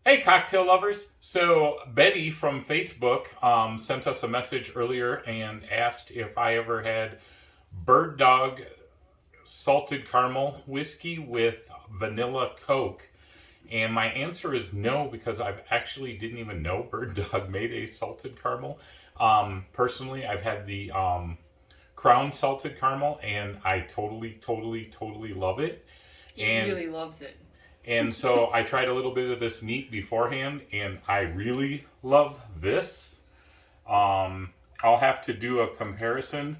Hey, cocktail lovers. So, Betty from Facebook sent us a message earlier and asked if I ever had Bird Dog salted caramel whiskey with vanilla Coke. And my answer is no, because I actually didn't even know Bird Dog made a salted caramel. Personally, I've had the Crown salted caramel, and I totally love it. He really loves it. And so I tried a little bit of this neat beforehand, and I really love this. I'll have to do a comparison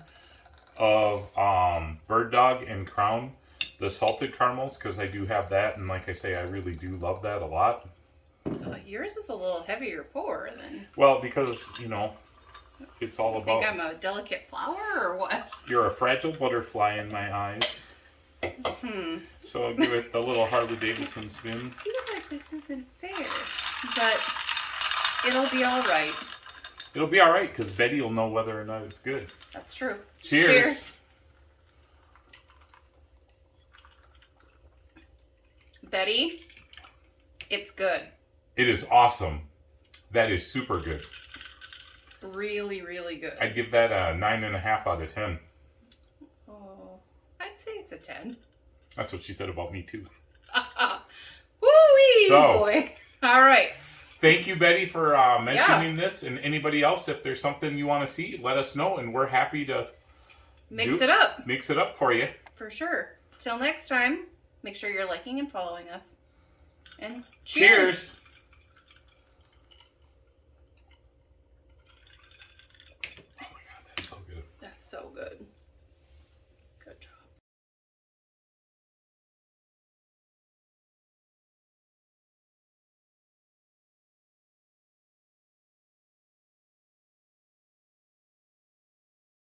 of Bird Dog and Crown, the salted caramels, because I do have that, and like I say, I really do love that a lot. Yours is a little heavier pour than... Well, because, it's all about... Think I'm a delicate flower, or what? You're a fragile butterfly in my eyes. So I'll give it the little Harley Davidson spin. I feel like this isn't fair, but it'll be all right. It'll be all right, because Betty will know whether or not it's good. That's true. Cheers. Betty, it's good. It is awesome. That is super good. Really, really good. I'd give that a 9.5 out of 10. Oh, I'd say it's a 10. That's what she said about me, too. Woo-wee, So, boy. All right. Thank you, Betty, for mentioning this. And anybody else, if there's something you want to see, let us know. And we're happy to Mix it up. Mix it up for you. For sure. Till next time, make sure you're liking and following us. And Cheers.